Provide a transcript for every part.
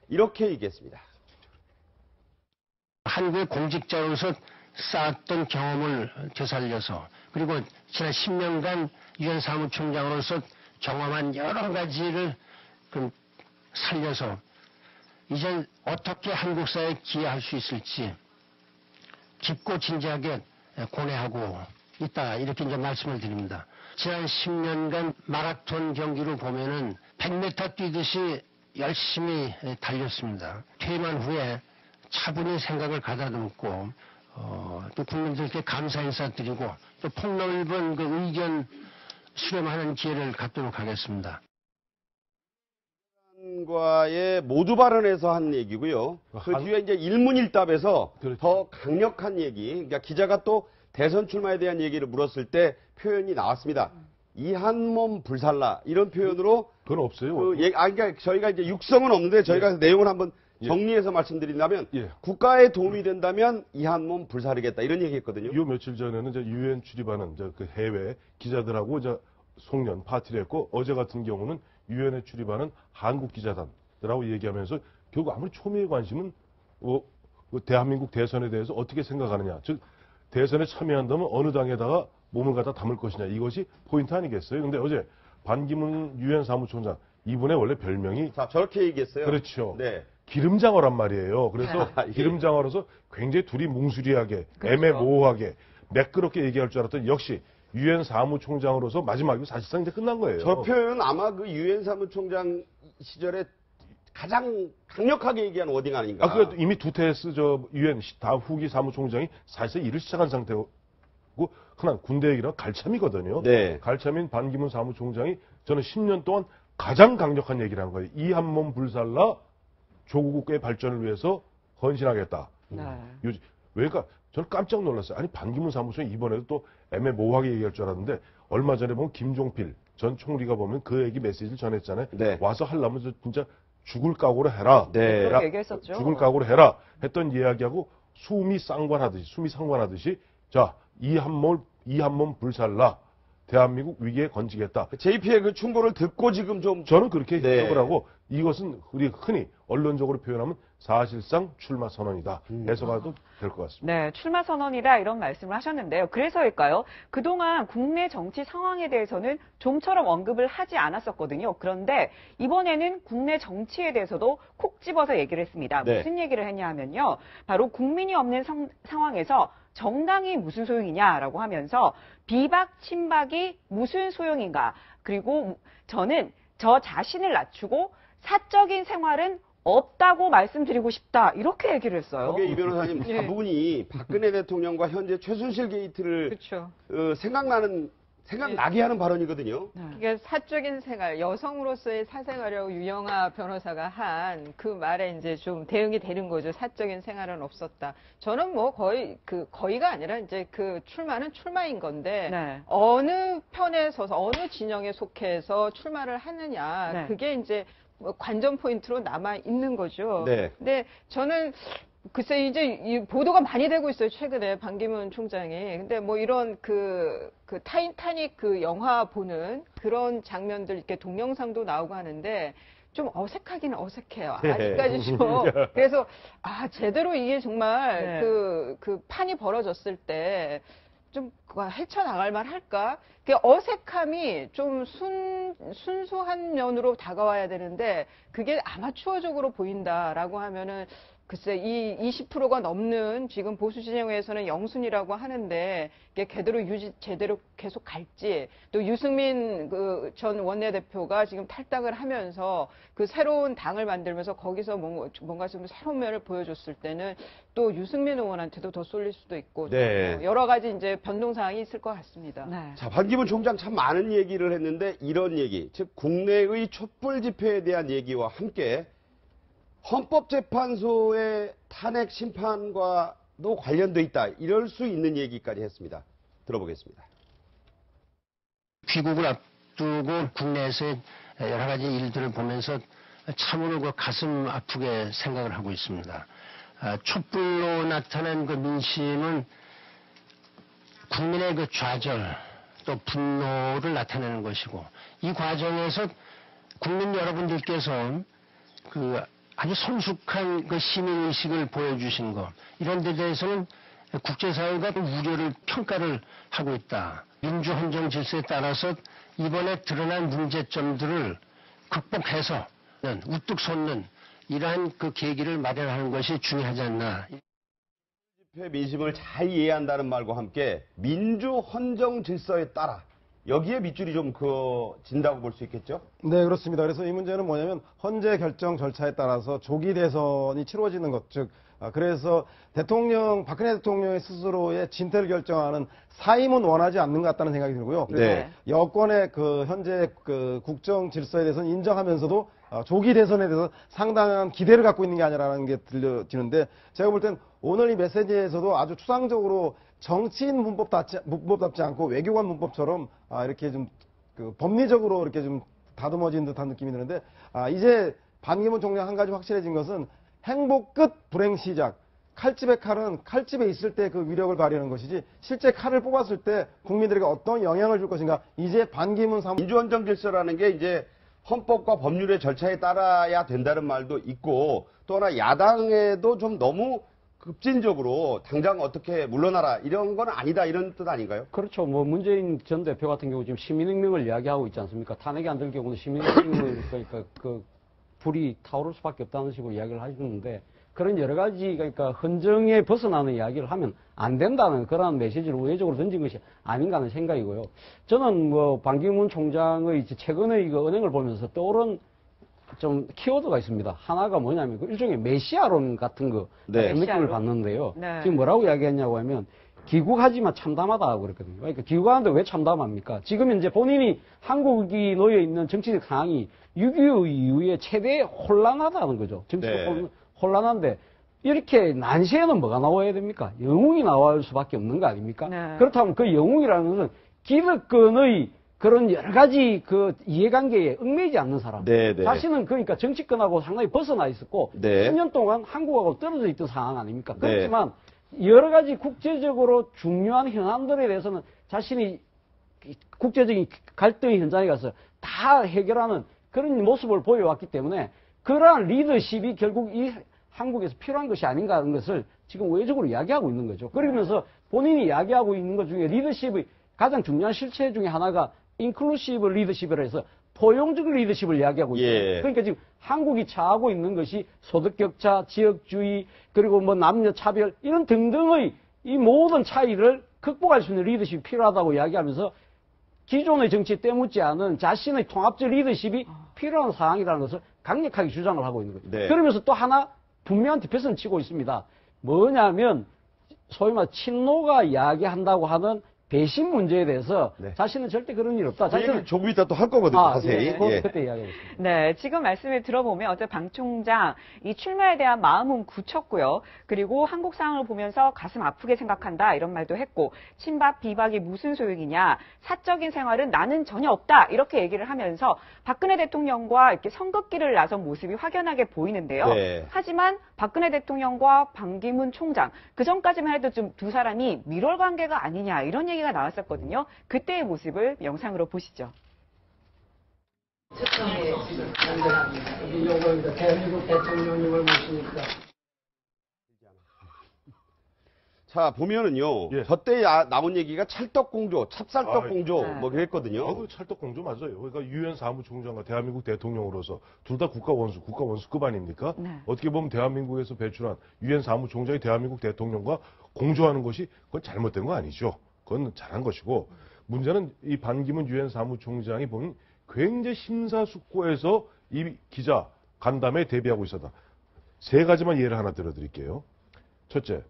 이렇게 얘기했습니다. 한국의 공직자로서 쌓았던 경험을 되살려서 그리고 지난 10년간 유엔 사무총장으로서 경험한 여러 가지를 살려서 이제 어떻게 한국 사회에 기여할 수 있을지 깊고 진지하게 고뇌하고 있다 이렇게 이제 말씀을 드립니다. 지난 10년간 마라톤 경기로 보면은 100m 뛰듯이 열심히 달렸습니다. 퇴임한 후에 차분히 생각을 가다듬고 또 국민들께 감사 인사드리고 또 폭넓은 그 의견 수렴하는 기회를 갖도록 하겠습니다. 과의 모두 발언에서 한 얘기고요. 그 뒤에 이제 일문일답에서 그렇죠. 더 강력한 얘기. 그러니까 기자가 또 대선 출마에 대한 얘기를 물었을 때 표현이 나왔습니다. 이 한 몸 불살라 이런 표현으로 그건 없어요. 그러니까 저희가 이제 육성은 없는데 저희가 예. 내용을 한번 정리해서 말씀드린다면 예. 국가에 도움이 된다면 이 한 몸 불사르겠다 이런 얘기했거든요. 요 며칠 전에는 이제 유엔 출입하는 그 해외 기자들하고 이제 송년 파티를 했고 어제 같은 경우는 유엔에 출입하는 한국 기자단들하고 얘기하면서 결국 아무리 초미의 관심은 대한민국 대선에 대해서 어떻게 생각하느냐. 즉 대선에 참여한다면 어느 당에다가 몸을 갖다 담을 것이냐. 이것이 포인트 아니겠어요. 근데 어제 반기문 유엔 사무총장 이분의 원래 별명이 자 저렇게 얘기했어요. 그렇죠. 네. 기름장어란 말이에요. 그래서 예. 기름장어로서 굉장히 둘이 뭉수리하게 그렇죠. 애매모호하게 매끄럽게 얘기할 줄 알았더니 역시 유엔 사무총장으로서 마지막에 사실상 이제 끝난 거예요. 저 표현은 아마 그 유엔 사무총장 시절에 가장 강력하게 얘기한 워딩 아닌가. 그래도 이미 두테스 유엔 다음 후기 사무총장이 사실상 일을 시작한 상태고 흔한 군대 얘기랑 갈참이거든요. 네. 갈참인 반기문 사무총장이 저는 10년 동안 가장 강력한 얘기를 한 거예요. 이 한 몸 불살라 조국의 발전을 위해서 헌신하겠다. 네. 그러니까 저는 깜짝 놀랐어요. 아니 반기문 사무총장이 이번에도 또 애매모호하게 얘기할 줄 알았는데 얼마 전에 보면 김종필 전 총리가 보면 그 얘기 메시지를 전했잖아요. 네. 와서 하려면 진짜 죽을 각오로 해라. 네. 그렇게 얘기했었죠. 죽을 각오로 해라 했던 이야기하고 숨이 상관하듯이 자, 이 한 몸 불살라 대한민국 위기에 건지겠다. JP의 그 충고를 듣고 지금 좀 저는 그렇게 네. 해석을 하고 이것은 우리 흔히 언론적으로 표현하면 사실상 출마 선언이다. 해석해도 될 것 같습니다. 네, 출마 선언이다 이런 말씀을 하셨는데요. 그래서일까요? 그동안 국내 정치 상황에 대해서는 좀처럼 언급을 하지 않았었거든요. 그런데 이번에는 국내 정치에 대해서도 콕 집어서 얘기를 했습니다. 네. 무슨 얘기를 했냐 하면요. 바로 국민이 없는 상황에서 정당이 무슨 소용이냐라고 하면서 비박, 친박이 무슨 소용인가. 그리고 저는 저 자신을 낮추고 사적인 생활은 없다고 말씀드리고 싶다. 이렇게 얘기를 했어요. 거기에 이 변호사님 예. 다분히 박근혜 대통령과 현재 최순실 게이트를 그렇죠. 생각나게 하는 발언이거든요. 그러니까 사적인 생활, 여성으로서의 사생활이라고 유영아 변호사가 한 그 말에 이제 좀 대응이 되는 거죠. 사적인 생활은 없었다. 저는 뭐 거의가 아니라 이제 그 출마는 출마인 건데 네. 어느 편에 서서 어느 진영에 속해서 출마를 하느냐 네. 그게 이제 관전 포인트로 남아 있는 거죠. 네. 근데 저는 글쎄 이제 이 보도가 많이 되고 있어요. 최근에 반기문 총장이. 근데 뭐 이런 그 타이타닉 그 영화 보는 그런 장면들 이렇게 동영상도 나오고 하는데 좀 어색하기는 어색해요. 아직까지 좀. 그래서 제대로 이게 정말 네. 그 판이 벌어졌을 때 좀 헤쳐나갈 만 할까? 그 어색함이 좀 순수한 면으로 다가와야 되는데 그게 아마추어적으로 보인다라고 하면은 글쎄 이 20%가 넘는 지금 보수 진영에서는 영순이라고 하는데 이게 제대로 계속 갈지 또 유승민 그 전 원내대표가 지금 탈당을 하면서 그 새로운 당을 만들면서 거기서 뭔가 좀 새로운 면을 보여줬을 때는 또 유승민 의원한테도 더 쏠릴 수도 있고 네. 여러 가지 이제 변동 사항이 있을 것 같습니다. 네. 자, 반기문 총장 참 많은 얘기를 했는데 이런 얘기, 즉 국내의 촛불 집회에 대한 얘기와 함께 헌법재판소의 탄핵 심판과도 관련돼 있다. 이럴 수 있는 얘기까지 했습니다. 들어보겠습니다. 귀국을 앞두고 국내에서의 여러 가지 일들을 보면서 참으로 그 가슴 아프게 생각을 하고 있습니다. 촛불로 나타난 그 민심은 국민의 그 좌절 또 분노를 나타내는 것이고 이 과정에서 국민 여러분들께서 그 아주 성숙한 그 시민의식을 보여주신 것, 이런 데 대해서는 국제사회가 우려를 평가를 하고 있다. 민주헌정 질서에 따라서 이번에 드러난 문제점들을 극복해서 우뚝 솟는 이러한 그 계기를 마련하는 것이 중요하지 않나. 집회 민심을 잘 이해한다는 말과 함께 민주 헌정 질서에 따라 여기에 밑줄이 좀 그어진다고 볼 수 있겠죠? 네, 그렇습니다. 그래서 이 문제는 뭐냐면 헌재 결정 절차에 따라서 조기 대선이 치러지는 것, 즉 그래서 박근혜 대통령의 스스로의 진퇴를 결정하는 사임은 원하지 않는 것 같다는 생각이 들고요. 그래서 네. 여권의 현재 국정 질서에 대해서는 인정하면서도 조기 대선에 대해서 상당한 기대를 갖고 있는 게 아니라는 게 들려지는데, 제가 볼 땐 오늘 이 메시지에서도 아주 추상적으로 정치인 문법답지 않고 외교관 문법처럼 이렇게 좀 법리적으로 이렇게 좀 다듬어진 듯한 느낌이 드는데, 이제 반기문 총장 한 가지 확실해진 것은 행복 끝 불행 시작. 칼집의 칼은 칼집에 있을 때 그 위력을 발휘하는 것이지 실제 칼을 뽑았을 때 국민들에게 어떤 영향을 줄 것인가. 이제 반기문 민주헌정 질서라는 게 이제 헌법과 법률의 절차에 따라야 된다는 말도 있고, 또 하나 야당에도 좀 너무 급진적으로 당장 어떻게 물러나라 이런 건 아니다, 이런 뜻 아닌가요? 그렇죠. 뭐 문재인 전 대표 같은 경우 지금 시민혁명을 이야기하고 있지 않습니까? 탄핵이 안 될 경우는 시민혁명을 그러니까 불이 타오를 수밖에 없다는 식으로 이야기를 하시는데, 그런 여러 가지 그러니까 헌정에 벗어나는 이야기를 하면 안 된다는 그런 메시지를 우회적으로 던진 것이 아닌가 하는 생각이고요. 저는 뭐 반기문 총장의 최근의 이거 은행을 보면서 떠오른 좀 키워드가 있습니다. 하나가 뭐냐면 일종의 메시아론 같은 거 네. 느낌을 받는데요. 네. 지금 뭐라고 이야기했냐고 하면 귀국하지만 참담하다고 그랬거든요. 그러니까 귀국하는데 왜 참담합니까? 지금 이제 본인이 한국이 놓여 있는 정치적 상황이 6.25 이후에 최대 혼란하다는 거죠. 정치적 네. 혼란한데 이렇게 난시에는 뭐가 나와야 됩니까? 영웅이 나올 수밖에 없는 거 아닙니까? 네. 그렇다면 그 영웅이라는 것은 기득권의 그런 여러 가지 이해관계에 얽매이지 않는 사람. 네, 네. 자신은 그러니까 정치권하고 상당히 벗어나 있었고 네. 10년 동안 한국하고 떨어져 있던 상황 아닙니까? 네. 그렇지만 여러 가지 국제적으로 중요한 현안들에 대해서는 자신이 국제적인 갈등의 현장에 가서 다 해결하는 그런 모습을 보여왔기 때문에 그러한 리더십이 결국 이 한국에서 필요한 것이 아닌가 하는 것을 지금 우회적으로 이야기하고 있는 거죠. 그러면서 본인이 이야기하고 있는 것 중에 리더십의 가장 중요한 실체 중에 하나가 인클루시브 리더십이라 해서 포용적 리더십을 이야기하고 있어요. 예. 그러니까 지금 한국이 처하고 있는 것이 소득격차, 지역주의, 그리고 뭐 남녀 차별 이런 등등의 이 모든 차이를 극복할 수 있는 리더십이 필요하다고 이야기하면서 기존의 정치에 때묻지 않은 자신의 통합적 리더십이 필요한 상황이라는 것을 강력하게 주장을 하고 있는 거예요. 네. 그러면서 또 하나 분명한 디펜스는 치고 있습니다. 뭐냐면 소위 말해 친노가 이야기한다고 하는 배신 문제에 대해서 네. 자신은 절대 그런 일 없다. 그 얘기를 자신은 조금 이따 또 할 거거든요, 자세히. 그건 예. 그때 이야기하겠습니다. 네, 지금 말씀을 들어보면 어제 방 총장 이 출마에 대한 마음은 굳혔고요. 그리고 한국 상황을 보면서 가슴 아프게 생각한다 이런 말도 했고, 친박 비박이 무슨 소용이냐, 사적인 생활은 나는 전혀 없다 이렇게 얘기를 하면서 박근혜 대통령과 이렇게 선긋기를 나선 모습이 확연하게 보이는데요. 네. 하지만 박근혜 대통령과 반기문 총장 그 전까지만 해도 좀 두 사람이 밀월 관계가 아니냐 이런 얘기가 나왔었거든요. 그때의 모습을 영상으로 보시죠. 대한민국 대통령님을 모시니까. 자, 보면은요, 예. 저때 나온 얘기가 찰떡공조, 찹쌀떡공조, 네. 뭐 그랬거든요. 그 찰떡공조 맞아요. 그러니까 유엔 사무총장과 대한민국 대통령으로서 둘 다 국가원수급 아닙니까? 네. 어떻게 보면 대한민국에서 배출한 유엔 사무총장이 대한민국 대통령과 공조하는 것이 그건 잘못된 거 아니죠. 그건 잘한 것이고, 문제는 이 반기문 유엔 사무총장이 보면 굉장히 심사숙고해서 이 기자 간담회에 대비하고 있었다. 세 가지만 예를 하나 들어드릴게요. 첫째,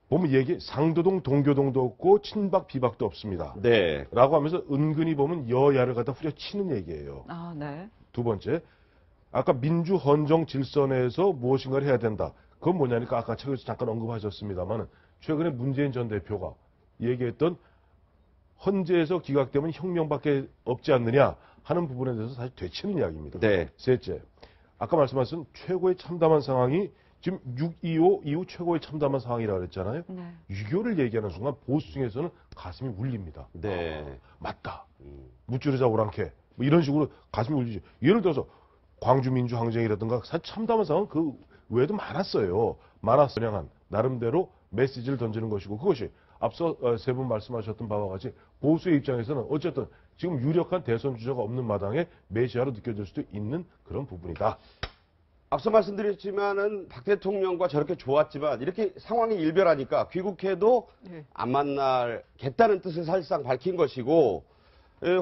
보면 얘기 상도동 동교동도 없고 친박 비박도 없습니다. 네. 라고 하면서 은근히 보면 여야를 갖다 후려치는 얘기예요. 아, 네. 두 번째, 아까 민주 헌정 질서 내에서 무엇인가를 해야 된다. 그건 뭐냐니까 아까 책에서 잠깐 언급하셨습니다만 최근에 문재인 전 대표가 얘기했던 헌재에서 기각되면 혁명밖에 없지 않느냐 하는 부분에 대해서 사실 되치는 이야기입니다. 네. 셋째, 아까 말씀하신 최고의 참담한 상황이 지금 6.25 이후 최고의 참담한 상황이라고 그랬잖아요. 네. 6.25를 얘기하는 순간 보수 중에서는 가슴이 울립니다. 네. 맞다. 무찌르자 오랑캐. 뭐 이런 식으로 가슴이 울리죠. 예를 들어서 광주민주항쟁이라든가 참담한 상황 그 외에도 많았어요. 많았으량한 나름대로 메시지를 던지는 것이고 그것이 앞서 세 분 말씀하셨던 바와 같이 보수의 입장에서는 어쨌든 지금 유력한 대선 주자가 없는 마당에 메시아로 느껴질 수도 있는 그런 부분이다. 앞서 말씀드렸지만은 박 대통령과 저렇게 좋았지만 이렇게 상황이 일별하니까 귀국해도 네. 안 만나겠다는 뜻을 사실상 밝힌 것이고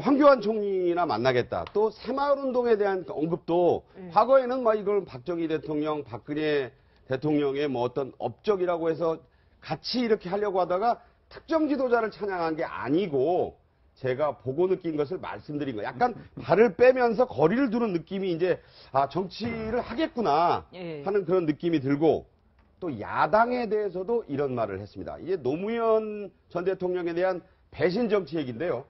황교안 총리나 만나겠다. 또 새마을운동에 대한 언급도 과거에는 막 이걸 박정희 대통령, 박근혜 대통령의 뭐 어떤 업적이라고 해서 같이 이렇게 하려고 하다가 특정 지도자를 찬양한 게 아니고 제가 보고 느낀 것을 말씀드린 거예요. 약간 발을 빼면서 거리를 두는 느낌이 이제 아 정치를 하겠구나 예. 하는 그런 느낌이 들고 또 야당에 대해서도 이런 말을 했습니다. 이게 노무현 전 대통령에 대한 배신 정치 얘기인데요.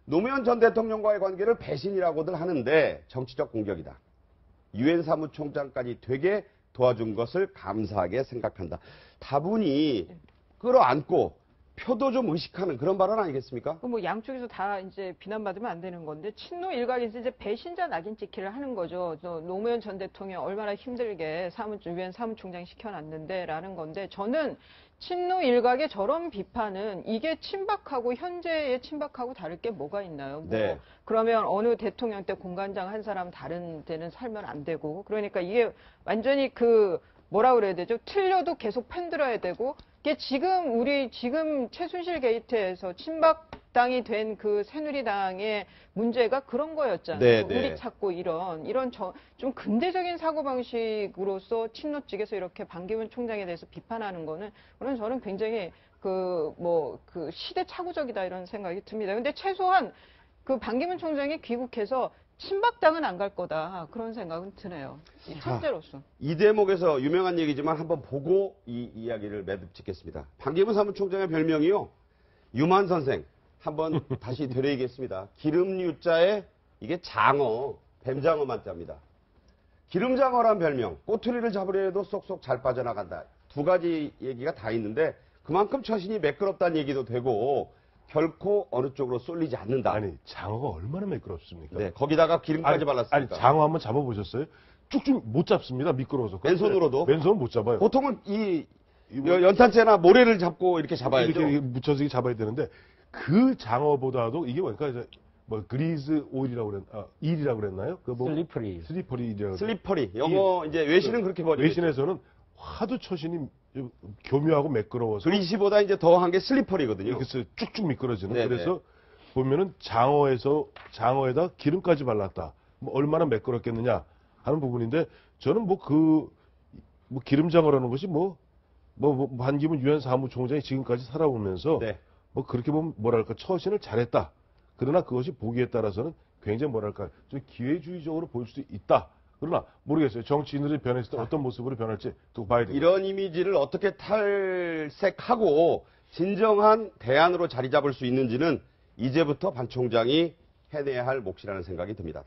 노무현 전 대통령과의 관계를 배신이라고들 하는데 정치적 공격이다. 유엔 사무총장까지 되게 도와준 것을 감사하게 생각한다. 다분히 끌어안고 표도 좀 의식하는 그런 발언 아니겠습니까? 뭐 양쪽에서 다 이제 비난받으면 안 되는 건데 친노 일각에서 이제 배신자 낙인 찍기를 하는 거죠. 노무현 전 대통령 얼마나 힘들게 유엔 사무총장 시켜놨는데라는 건데 저는 친노 일각의 저런 비판은 이게 친박하고 현재의 친박하고 다를 게 뭐가 있나요? 뭐 네. 그러면 어느 대통령 때 공관장 한 사람 다른 데는 살면 안 되고 그러니까 이게 완전히 그 뭐라 그래야 되죠? 틀려도 계속 편들어야 되고 이게 지금 최순실 게이트에서 친박당이 된 그 새누리당의 문제가 그런 거였잖아요. 네, 네. 우리 찾고 이런 좀 근대적인 사고방식으로서 친노 측에서 이렇게 반기문 총장에 대해서 비판하는 거는 저는 굉장히 그 시대착오적이다 이런 생각이 듭니다. 근데 최소한 그 반기문 총장이 귀국해서 친박당은 안 갈 거다 그런 생각은 드네요. 현재로서. 이 대목에서 유명한 얘기지만 한번 보고 이 이야기를 매듭 짓겠습니다. 반기문 사무총장의 별명이요. 유만 선생. 한번 다시 되뇌이겠습니다. 기름유자에 이게 장어, 뱀장어만 짭니다. 기름장어란 별명. 꼬투리를 잡으려 해도 쏙쏙 잘 빠져나간다. 두 가지 얘기가 다 있는데 그만큼 처신이 매끄럽다는 얘기도 되고 결코 어느 쪽으로 쏠리지 않는다. 아니 장어가 얼마나 매끄럽습니까? 네, 거기다가 기름까지 발랐으니까. 아니 장어 한번 잡아보셨어요? 쭉쭉 못 잡습니다. 미끄러워서. 왼손으로도? 왼손은 못 잡아요. 보통은 연탄재나 모래를 잡고 이렇게 잡아야죠. 이렇게 묻혀서 잡아야 되는데 그 장어보다도 이게 뭐니까 이제 뭐 그리즈 오일이라고 일이라고 그랬나요? 그 뭐 슬리퍼리라고. 슬리퍼리. 영어 이제 외신은 그렇게 번역. 외신에서는 하도 처신이 교묘하고 매끄러워서 그리시보다 이제 더한 게 슬리퍼리거든요. 이렇게 해서 쭉쭉 미끄러지는. 네네. 그래서 보면은 장어에다 기름까지 발랐다. 뭐 얼마나 매끄럽겠느냐 하는 부분인데 저는 뭐 기름장어라는 것이 반기문 유엔 사무총장이 지금까지 살아오면서 네. 뭐 그렇게 보면 뭐랄까 처신을 잘했다. 그러나 그것이 보기에 따라서는 굉장히 뭐랄까 좀 기회주의적으로 보일 수도 있다. 그러나 모르겠어요. 정치인들이 변했을 때 어떤 모습으로 변할지 두고 봐야 됩니다. 이런 이미지를 어떻게 탈색하고 진정한 대안으로 자리 잡을 수 있는지는 이제부터 반 총장이 해내야 할 몫이라는 생각이 듭니다.